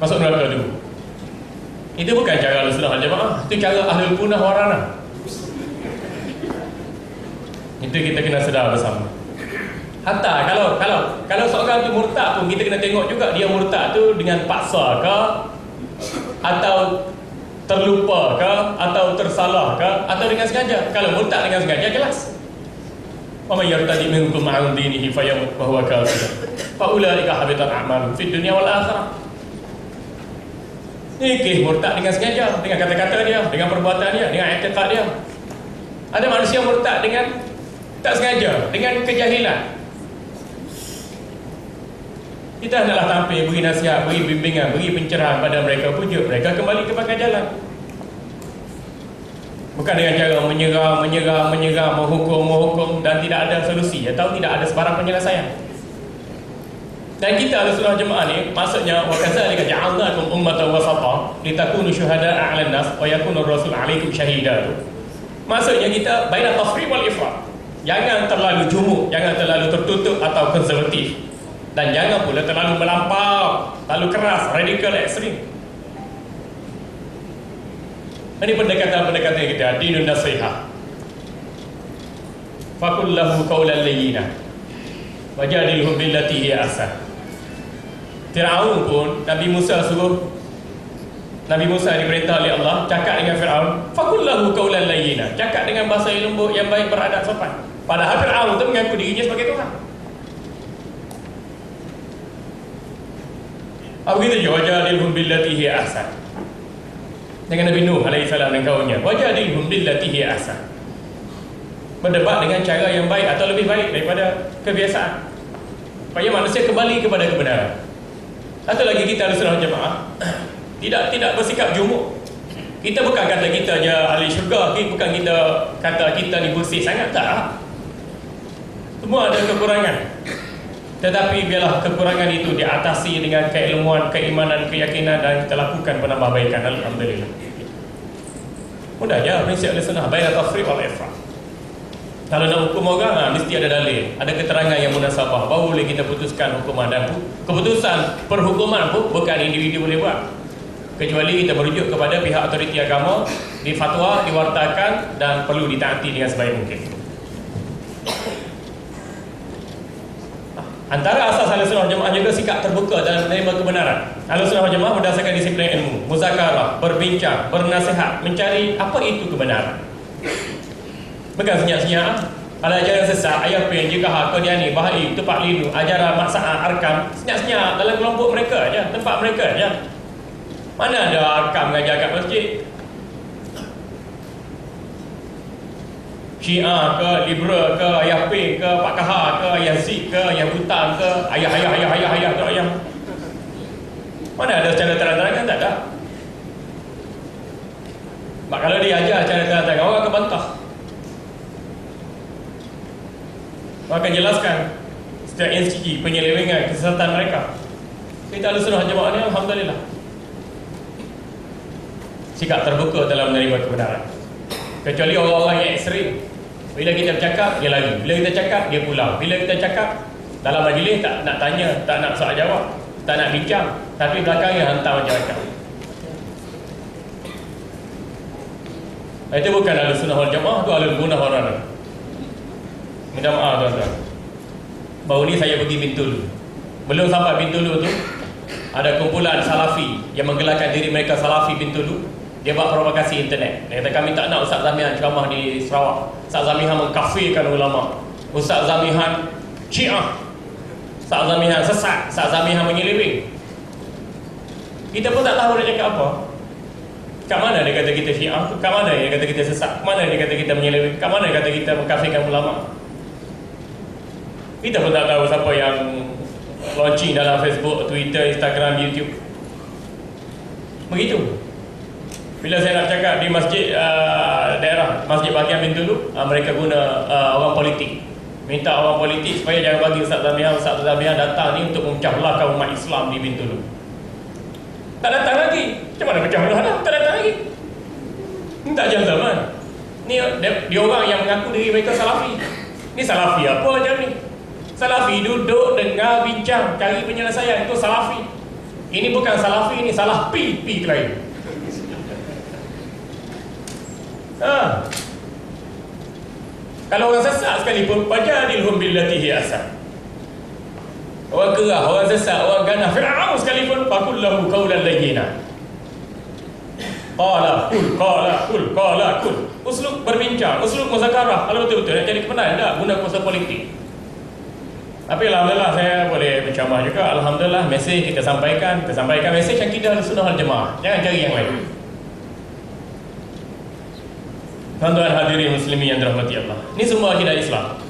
masuk neraka tu. Itu bukan cara Ahlussunnah wal Jamaah, itu cara Ahlul Punah Warana. Itu kita kena sedar bersama. Hatta kalau seorang tu murtad pun kita kena tengok juga dia murtad tu dengan paksa ke, atau terlupa ke, atau tersalah ke, atau dengan sengaja. Kalau murtad dengan sengaja jelas. Wa may yartadi minkum 'an dinihi fayamut wa huwa kafir fa ulaika habitat a'maluhum fid dunya wal akhirah. Ini murtad dengan sengaja, dengan kata-kata dia, dengan perbuatan dia, dengan i'tiqad dia. Ada manusia murtad dengan tak sengaja, dengan kejahilan. Kita hendaklah tampil, beri nasihat, beri bimbingan, beri pencerahan pada mereka, pujuk mereka kembali ke pangkal jalan. Bukan dengan cara menyerang, menghukum dan tidak ada solusi atau tidak ada sebarang penyelesaian. Dan kita Ahlussunnah wal Jamaah ni maksudnya wa kadzalika ja'alnakum ummatan wasata litakunu syuhada'a 'alan nas wa yakuna ar-rasul 'alaikum syahida. Maksudnya kita baina tafriq wal ifrat. Jangan terlalu jumuk, jangan terlalu tertutup atau konservatif. Dan jangan pula terlalu melampau, terlalu keras, radikal, ekstrim. Ini pendekatan-pendekatan kita, dinun nasihah. Faqul lahu qawlan layyina wajadilhu billati hiya ahsan. Firaun pun Nabi Musa diperintah oleh Allah cakap dengan Firaun, faqul lahu qawlan layyina, cakap dengan bahasa yang lembut, yang baik, beradab, sopan. Padahal Firaun itu mengaku dirinya sebagai Tuhan. Begitu juga wajadilhum billati hiya ahsan. Dengan Nabi Nuh alaihi salam dan kaumnya, wajadilhum billati hiya ahsan. Berdebat dengan cara yang baik atau lebih baik daripada kebiasaan, supaya manusia kembali kepada kebenaran. Satu lagi, kita Ahlussunnah wal Jamaah tidak bersikap jumuk. Kita bukan kata kita je ahli syurga, bukan kita kata kita ni bersih sangat, tak. Semua ada kekurangan. Tetapi biarlah kekurangan itu diatasi dengan keilmuan, keimanan, keyakinan, dan kita lakukan penambahbaikan. Alhamdulillah. Mudah je prinsip Ahlussunnah, baina tafriq wal ifrat. Kalau nak hukum orang, mesti ada dalil, ada keterangan yang munasabah, baru boleh kita putuskan hukuman. Dan keputusan perhukuman pun bukan individu boleh buat, kecuali kita merujuk kepada pihak otoriti agama, difatwa, diwartakan, dan perlu ditaati dengan sebaik mungkin. Antara asas Ahlussunnah wal Jamaah juga sikap terbuka dalam menerima kebenaran. Ahlussunnah wal Jamaah berdasarkan disiplin ilmu, muzakarah, berbincang, bernasihat, mencari apa itu kebenaran. Bukan senyap-senyap. Kalau ajaran sesat, ayah pen, jika kau dia ni, bahai, tepat linu, ajaran maksa'ah, arkam, senyap-senyap dalam kelompok mereka je, tempat mereka je. Mana ada arkam mengajar kat masjid? Syiah ke, liberal ke, ayah pen ke, Pak Kahar ke, ayah Zik ke, ayah Butan ke, ayah tu ayah. Mana ada secara terang-terangan? Tak ada. Sebab kalau dia ajar secara terang-terangan, orang akan bantah. Orang akan jelaskan setiap instansi penyelewengan, kesesatan mereka. Kita Ahlussunnah wal Jamaah ni alhamdulillah sikap terbuka dalam menerima kebenaran. Kecuali orang-orang yang ekstrim, bila kita bercakap dia lari, bila kita cakap dia pulang, bila kita cakap dalam majlis tak nak tanya, tak nak soal jawab, tak nak bincang, tapi belakangnya hantar macam-macam. Itu bukan Ahlussunnah wal Jamaah, itu Ahlul Punah Warana. Minta maaf tuan-tuan, baru ni saya pergi Bintulu. Belum sampai Bintulu tu, ada kumpulan Salafi yang menggelarkan diri mereka Salafi Bintulu. Dia buat provokasi internet. Dia kata kami tak nak Ustaz Zamihan ceramah di Sarawak. Ustaz Zamihan mengkafirkan ulama, Ustaz Zamihan Syiah, Ustaz Zamihan sesat, Ustaz Zamihan menyeleweng. Kita pun tak tahu dia cakap apa. Kat mana dia kata kita Syiah? Kat mana dia kata kita sesat? Kat mana dia kata kita menyeleweng? Kat mana dia kata kita mengkafirkan ulama? Kita pun tak tahu siapa yang launching dalam Facebook, Twitter, Instagram, YouTube. Begitu. Bila saya nak cakap di masjid daerah, masjid bahagian Bintulu, mereka guna orang politik. Minta orang politik supaya jangan bagi Ustaz Zamihan datang ni untuk memecah belahkan umat Islam di Bintulu. Tak datang lagi. Macam mana pecah belah dah? Tak datang lagi. Ini tak jam zaman. Ni dia orang yang mengaku diri mereka Salafi. Ni Salafi apa macam ni? Salafi duduk dengar bincang, cari penyelesaian. Itu Salafi. Ini bukan Salafi, ini salah pi lain. Kalau orang sesat sekalipun, fajadilhum billati hi ahsan. Orang kerah, orang sesat, orang ganah, Fir'aun sekalipun, faqul lahu qawlan layyina. Qala kul. Uslub berbincang, uslub muzakarah. Kalau betul-betul nak jadi kebenaran, tak guna kuasa politik. Tapi alhamdulillah saya boleh berceramah juga. Alhamdulillah mesej kita sampaikan mesej yang kita Ahlussunnah wal Jamaah. Jangan cari yang lain. Tuan-tuan hadirin muslimin yang dirahmati Allah. Ini semua akidah Islam.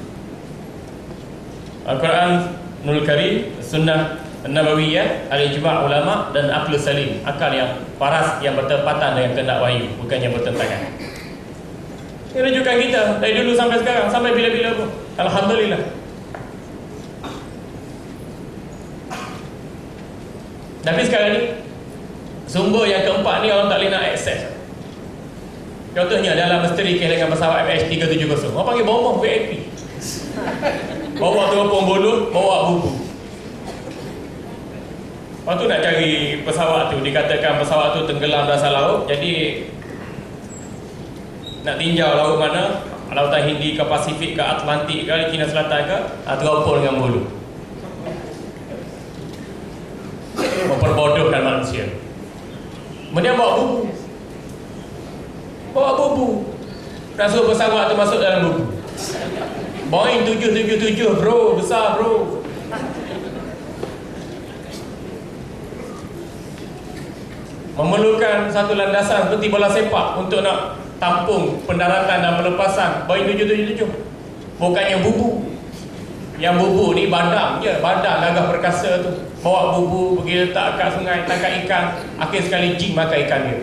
Al-Quran Nurul Karim, Sunnah Nabawiyah, Al-Ijma' ulama dan Aqlus Salim, akal yang paras yang bertepatan dengan kehendak wahyu, bukan yang bertentangan. Ini rujukan kita dari dulu sampai sekarang, sampai bila-bila pun. Alhamdulillah. Tapi sekarang ni sumber yang keempat ni orang tak boleh nak akses. Contohnya dalam misteri kehilangan pesawat MH370, orang panggil bom VIP. Bawa teropong bulu, bawa bubu. Lepas tu nak cari pesawat tu, dikatakan pesawat tu tenggelam dasar laut. Jadi nak tinjau laut mana, Lautan Hindi ke Pasifik ke Atlantik ke China Selatan ke, teropong dengan bulu. Memperbodohkan manusia. Kemudian bawa bubu. Nak suruh pesawat tu masuk dalam bubu. Boeing 777 bro, besar bro. Memerlukan satu landasan seperti bola sepak untuk nak tampung pendaratan dan pelepasan Boeing 777. Bukannya bubu. Yang bubu ni badang je, badang gagah perkasa tu. Bawa bubu pergi letak kat sungai, tangkap ikan. Akhir sekali jin makan ikan dia.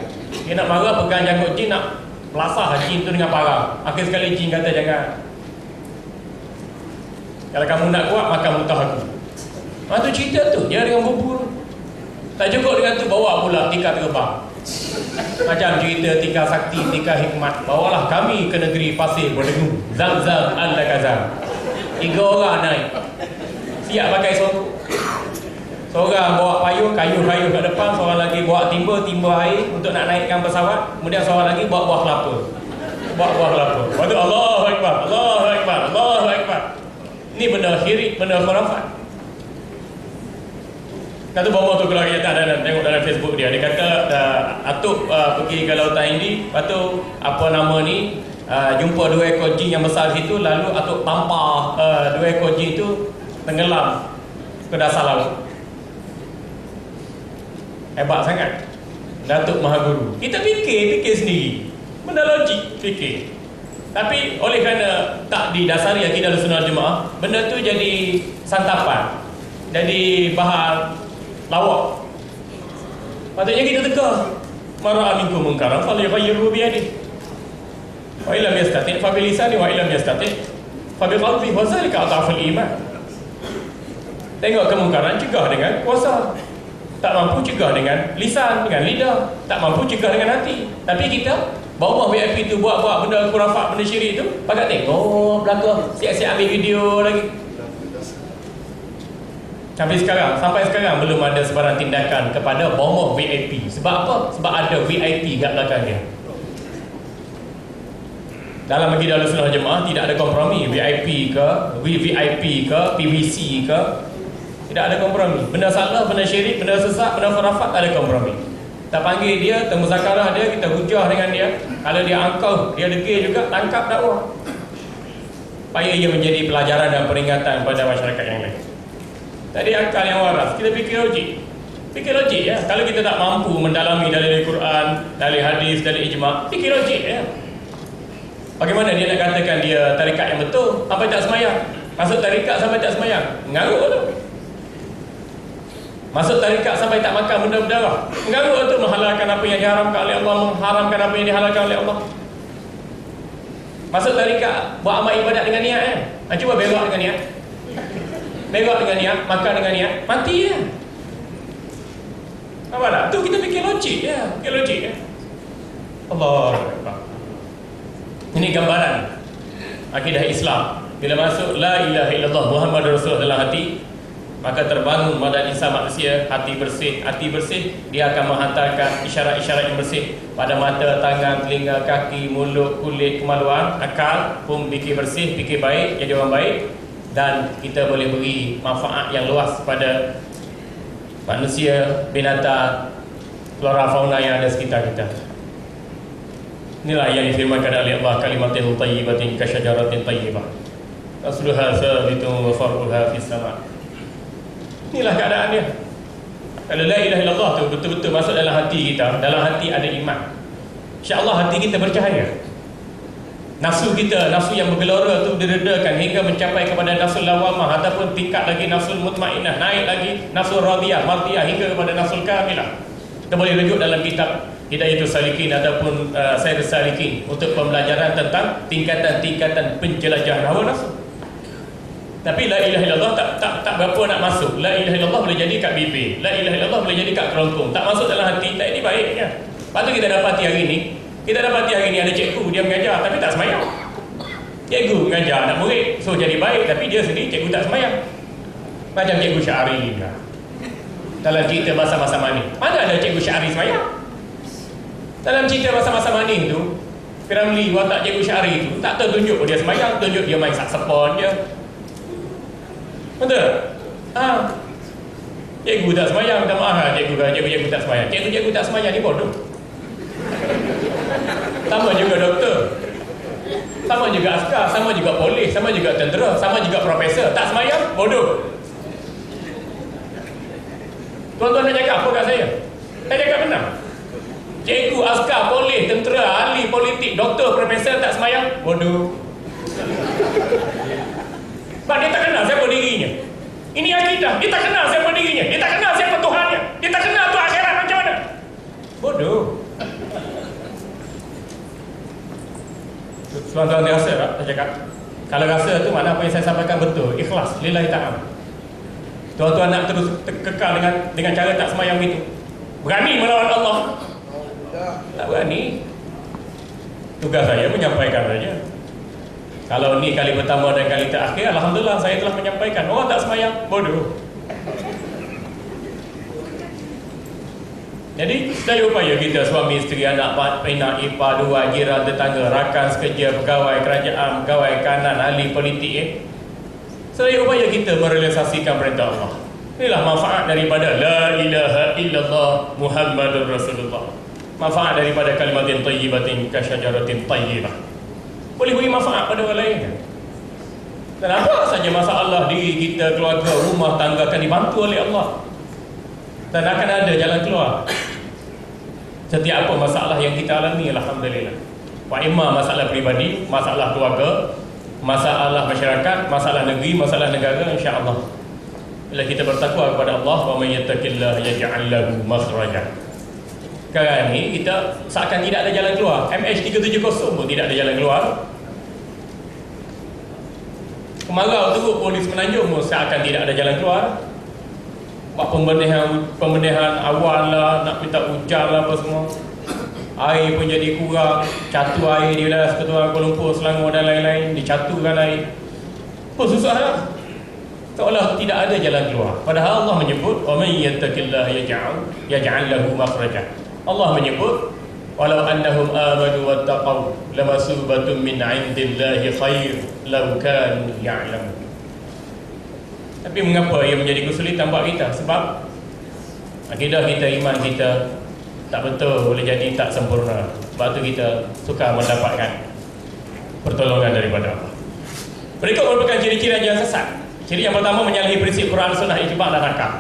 Dia nak marah, pegang janggut jin, nak melasah jin tu dengan parang. Akhir sekali jin kata jangan. Kalau kamu nak kuat, makan muntah aku. Tu cerita tu, dia dengan bubu tu. Tak cukup dengan tu, bawa pula tikar terbang. Macam cerita tikar sakti, tikar hikmat. Bawalah kami ke negeri pasir berdengung. Zam-zam al-lakazam. 3 orang naik. Siap pakai sorok. Seorang bawa payung, kayu-kayu kat depan. Seorang lagi bawa timba air untuk nak naikkan pesawat. Kemudian seorang lagi bawa buah kelapa. Lepas tu Allahu Akbar, Allahu Akbar, Allahu Akbar. Ini benda syirik, benda khurafat. Kata bomba tu keluar kenyataan dan tengok dalam Facebook dia. Dia kata Atuk pergi ke Lautan Hindi. Lepas tu apa nama ni, jumpa 2 ekor jin yang besar di situ. Lalu Atuk tampar 2 ekor jin tu tenggelam ke dasar laut. Hebat sangat Datuk Maha Guru. Kita fikir sendiri, benda logik fikir. Tapi oleh kerana tak didasari akidah Ahlussunnah wal Jamaah, benda tu jadi santapan, jadi bahan lawak. Patutnya kita tegar. Mara minkum munkaran falyughayyirhu bi yadihi. Wa illam yastati' fa bi lisani wa illam yastati' fa bi qalbihi wa zalika adhaful iman. Tengok kemungkaran, cegah dengan kuasa. Tak mampu, cegah dengan lisan, dengan lidah. Tak mampu, cegah dengan hati. Tapi kita bawa VIP tu buat benda khurafat, benda syirik tu, pakat tengok belakang, siap-siap ambil video lagi. Sampai sekarang belum ada sebarang tindakan kepada bomba VIP. Sebab apa? Sebab ada VIP kat belakang dia. Dalam akidah Ahlussunnah wal Jamaah tidak ada kompromi. VIP ke, VVIP ke, PVC ke, tidak ada kompromi. Benda salah, benda syirik, benda sesat, benda khurafat, tak ada kompromi. Kita panggil dia, kita muzakarah dia, kita hujah dengan dia. Kalau dia angkau, dia degil juga, tangkap dakwah. Supaya ia menjadi pelajaran dan peringatan pada masyarakat yang lain. Tadi akal yang waras, kita fikir logik ya. Kalau kita tak mampu mendalami dari Al-Quran, dari hadis, dari ijma', fikir logik ya. Bagaimana dia nak katakan dia tarikat yang betul sampai tak semayang? Masuk tarikat sampai tak semayang, ngarut tu. Masuk tarikat sampai tak makan benda berdarah. Mengganggu untuk menghalalkan apa yang diharamkan oleh Allah, mengharamkan apa yang dihalalkan oleh Allah. Masuk tarikat, buat amal ibadat dengan niat kan? Cuba belok dengan niat. Belok dengan niat, makan dengan niat, mati ya. Apa tak? Tu kita fikir logik ya, fikir logik ya. Allah Akbar. Ini gambaran akidah Islam. Bila masuk la ilaha illallah Muhammadur Rasulullah dalam hati, maka terbangun badan insan manusia, hati bersih. Hati bersih, dia akan menghantarkan isyarat-isyarat yang bersih pada mata, tangan, telinga, kaki, mulut, kulit, kemaluan, akal pun fikir bersih, fikir baik, jadi orang baik. Dan kita boleh beri manfaat yang luas pada manusia, binatang, flora fauna yang ada sekitar kita. Inilah yang difirmankan oleh Allah, kalimatin tayyibatin kasyajaratin tayyibah asluha sabitun wa far'uha fis sama'. Inilah keadaan dia. Kalau la ilaha illallah tu betul-betul masuk dalam hati kita, dalam hati ada iman, insya-Allah hati kita bercahaya. Nafsu kita, nafsu yang bergelora tu diredakan hingga mencapai kepada nafsul lawamah ataupun tingkat lagi nafsul mutmainnah, naik lagi nafsul radiyah, mardiyah hingga kepada nafsul kamilah. Kita boleh rujuk dalam kitab Hidayatul Salikin ataupun Sayyidus Salikin untuk pembelajaran tentang tingkatan-tingkatan penjelajahan hawa nafsu. Tapi la ilaha illallah tak berapa nak masuk. La ilaha illallah boleh jadi kat bibir, la ilaha illallah boleh jadi kat kerongkong, tak masuk dalam hati. Tak, ini baiknya. Lepas tu kita dapati hari ni, ada cikgu dia mengajar tapi tak semayang. Cikgu mengajar anak murid, so jadi baik, tapi dia sendiri cikgu tak semayang. Macam cikgu Syari lah. Dalam cerita masa-masa Mani, mana ada cikgu Syari semayang? Dalam cerita masa-masa Mani tu, Piramli watak cikgu Syari tu tak tunjuk dia semayang, tunjuk dia main saksepon je. Betul? Cikgu tak semayang, minta maaf lah cikgu tak semayang. Cikgu tak semayang ni bodoh. Sama juga doktor, sama juga askar, sama juga polis, sama juga tentera, sama juga profesor. Tak semayang, bodoh. Tuan-tuan nak cakap apa kat saya? Saya cakap benar. Cikgu, askar, polis, tentera, ahli politik, doktor, profesor tak semayang, bodoh. Sebab dia tak kenal siapa dirinya. Ini akidah, dia tak kenal siapa dirinya, dia tak kenal siapa Tuhannya, dia tak kenal tu akhirat macam mana. Bodoh. Tuan-tuan rasa tak saya cakap? Kalau rasa tu mana apa yang saya sampaikan betul, ikhlas, lillahi ta'ala. Tuan-tuan nak terus kekal dengan cara tak semayang itu, berani melawan Allah? Tak berani. Tugas saya menyampaikan saja. Kalau ni kali pertama dan kali terakhir, alhamdulillah saya telah menyampaikan. Orang tak semayang, bodoh. Jadi sedaya upaya kita, suami, isteri, anak, pinak, ipar, dua, jiran, tetangga, rakan sekerja, pegawai kerajaan, pegawai kanan, ahli politik, sedaya upaya kita merealisasikan perintah Allah. Inilah manfaat daripada la ilaha illallah Muhammadur Rasulullah. Manfaat daripada kalimatin tayyibatin kasyajaratin tayyibah. Boleh beri manfaat pada orang lain. Dan apa saja masalah diri kita, keluarga, rumah tangga akan dibantu oleh Allah. Dan akan ada jalan keluar. Setiap apa masalah yang kita alami, alhamdulillah. Wa imma masalah peribadi, masalah keluarga, masalah masyarakat, masalah negeri, masalah negara, insya-Allah. Bila kita bertakwa kepada Allah, wa may yattaqillaha yaj'al lahu makhraja. Sekarang ni kita seakan tidak ada jalan keluar. MH370 pun tidak ada jalan keluar. Kemarau teruk polis Menanjung pun seakan tidak ada jalan keluar. Buat pembenahan awal lah, nak minta hujan lah apa semua. Air pun jadi kurang, catu air di wilayah Sekutuan Kuala Lumpur, Selangor dan lain-lain, dicatukan air. Oh, susah lah. Seolah tidak ada jalan keluar. Padahal Allah menyebut, "Wa may yattaqillaha yaj'al lahu makhraja." Allah menyebut, "Walau annahum amanu wattaqau lamasubatun min 'indillahi khair law kanu ya'lamun." Tapi mengapa ia menjadi kesulitan buat kita? Sebab akidah kita, iman kita tak betul, boleh jadi tak sempurna. Sebab tu kita suka mendapatkan pertolongan daripada Allah. Berikut merupakan ciri-ciri yang sesat. Ciri yang pertama, menyalahi prinsip Quran, Sunnah, ijma' dan akal.